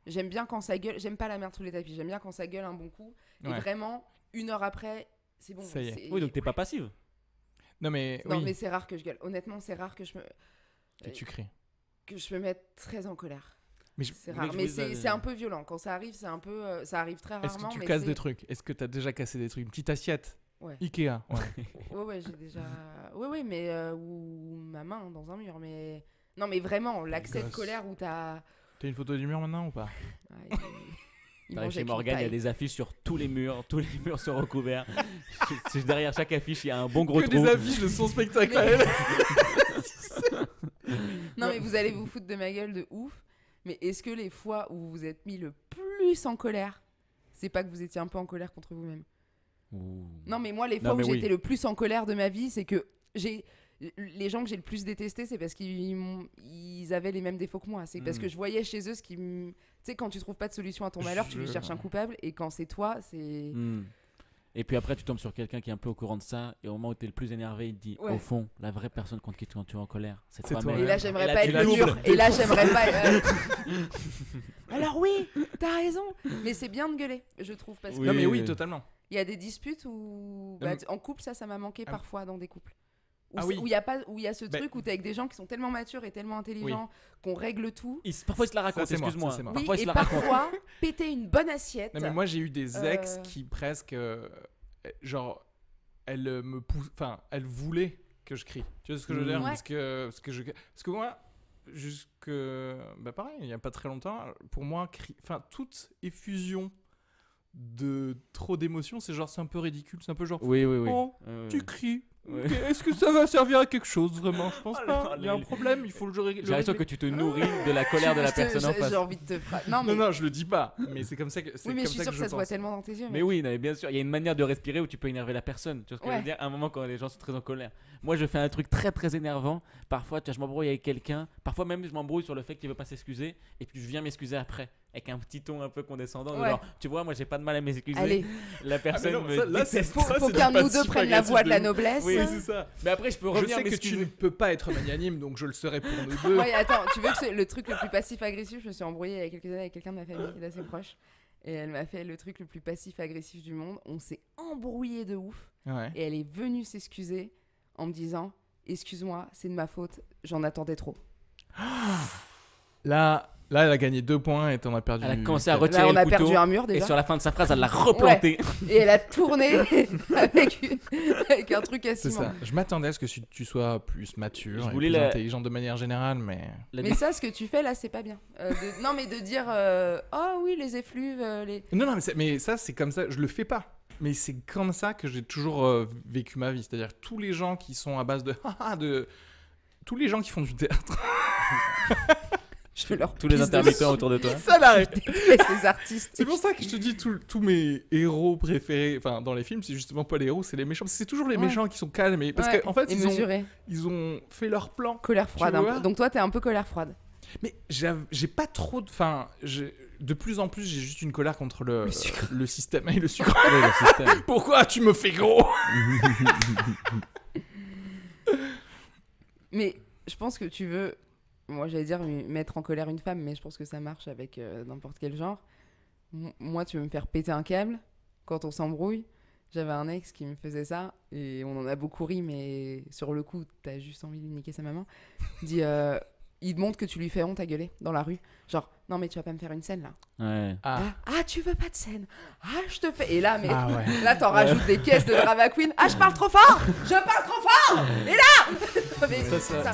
J'aime bien quand ça gueule. J'aime pas la merde sous les tapis. J'aime bien quand ça gueule un bon coup. Et vraiment, 1 heure après, c'est bon. Ça y est. Oui, donc t'es pas passive. Non, mais mais c'est rare que je gueule. Honnêtement, c'est rare que je me... que tu cries. Que je me mette très en colère. Mais c'est rare. Mais c'est un peu violent. Quand ça arrive, c'est un peu... ça arrive très rarement. Est-ce que tu casses des trucs? Est-ce que t'as déjà cassé des trucs? Une petite assiette? Ouais. Ikea. Ouais, j'ai déjà... Ouais, mais... ou ma main dans un mur, mais... Non, mais vraiment, l'accès de colère où t'as... T'as une photo du mur maintenant ou pas? T'arrives chez Morgane, il y a des affiches sur tous les murs sont recouverts. Derrière chaque affiche, il y a un bon gros trou. Que des affiches de son spectacle à elle. Non, mais vous allez vous foutre de ma gueule de ouf. Mais est-ce que les fois où vous vous êtes mis le plus en colère, c'est pas que vous étiez un peu en colère contre vous-même? Non, mais moi, les fois où j'ai été le plus en colère de ma vie, c'est que les gens que j'ai le plus détestés, c'est parce qu'ils avaient les mêmes défauts que moi. C'est parce que je voyais chez eux ce qui me... Tu sais, quand tu trouves pas de solution à ton malheur, tu lui cherches un coupable. Et quand c'est toi, c'est... Et puis après, tu tombes sur quelqu'un qui est un peu au courant de ça. Et au moment où tu es le plus énervé, il te dit au fond, la vraie personne contre qui tu es en colère, c'est toi-même. Et là, j'aimerais pas être le mur. Et là, j'aimerais pas... Alors oui, t'as raison. Mais c'est bien de gueuler, je trouve. Parce que non, mais oui, totalement. Il y a des disputes où... en couple, ça m'a manqué parfois dans des couples. Où il y a ce truc où t'es avec des gens qui sont tellement matures et tellement intelligents qu'on règle tout. Parfois ils se la racontent, excuse-moi. Oui, parfois péter une bonne assiette. Non, mais moi j'ai eu des ex qui presque genre elles me poussent, enfin elles voulaient que je crie. Tu vois ce que je veux dire? Parce que moi pareil, il y a pas très longtemps, pour moi toute effusion de trop d'émotions, c'est un peu ridicule, c'est un peu genre tu cries. Okay. Est-ce que ça va servir à quelque chose vraiment? Je pense pas. Il y a un problème, il faut le régler. J'ai l'impression que tu te nourris de la colère de la personne en face. J'ai envie de te frapper. Non, je le dis pas. Mais c'est comme ça que. Oui, mais je suis sûre que ça se voit tellement dans tes yeux. Mais oui, bien sûr, il y a une manière de respirer où tu peux énerver la personne. Tu vois ce que je veux dire? À un moment, quand les gens sont très en colère. Moi, je fais un truc très très énervant. Parfois, je m'embrouille avec quelqu'un. Parfois, même, je m'embrouille sur le fait qu'il veut pas s'excuser. Et puis, je viens m'excuser après. Avec un petit ton un peu condescendant. Genre, tu vois, moi, j'ai pas de mal à m'excuser. Allez. La personne me déteste. Faut qu'un de nous deux prenne la voie de la noblesse. Oui, c'est ça. Mais après, je peux revenir. Je sais que tu ne peux pas être magnanime, donc je le serai pour nous deux. Ouais, attends, tu veux que le truc le plus passif-agressif, je me suis embrouillée il y a quelques années avec quelqu'un de ma famille d'assez proche. Et elle m'a fait le truc le plus passif-agressif du monde. On s'est embrouillé de ouf. Ouais. Et elle est venue s'excuser en me disant « Excuse-moi, c'est de ma faute, j'en attendais trop. » Là, elle a gagné 2 points et t'en as perdu. Elle a commencé à retirer on le a couteau, perdu un mur déjà. Et sur la fin de sa phrase, elle l'a replanté. Ouais. Et elle a tourné avec un truc à ciment. C'est ça. Je m'attendais à ce que tu sois plus mature et plus intelligente de manière générale, mais... Mais ça, ce que tu fais là, c'est pas bien. Non, mais de dire oh oui, les effluves, les... Non, mais ça, c'est comme ça. Je le fais pas. Mais c'est comme ça que j'ai toujours vécu ma vie. C'est-à-dire tous les gens qui sont à base de tous les gens qui font du théâtre. Tous les intermittents autour de toi. Ça l'arrête. Les artistes. C'est pour ça que je te dis tous mes héros préférés, dans les films, c'est justement pas les héros, c'est les méchants. C'est toujours les méchants qui sont calmes, parce qu'en fait ils ont fait leur plan. Colère froide. Un peu. Donc toi, t'es un peu colère froide. Mais j'ai pas trop de, de plus en plus, j'ai juste une colère contre le système et le sucre. Ouais, le système. Pourquoi tu me fais gros? Mais je pense que tu veux. Moi, j'allais dire mettre en colère une femme, mais je pense que ça marche avec n'importe quel genre. Moi, tu veux me faire péter un câble quand on s'embrouille. J'avais un ex qui me faisait ça, et on en a beaucoup ri, mais sur le coup, t'as juste envie de lui niquer sa maman. Il te montre que tu lui fais honte à gueuler dans la rue. Genre, non, mais tu vas pas me faire une scène, là. Ouais. Ah, tu veux pas de scène? Ah, je te fais... Et là, là, t'en rajoutes des caisses de drama queen. Ah, je parle trop fort! Je parle trop fort! Et là mais ça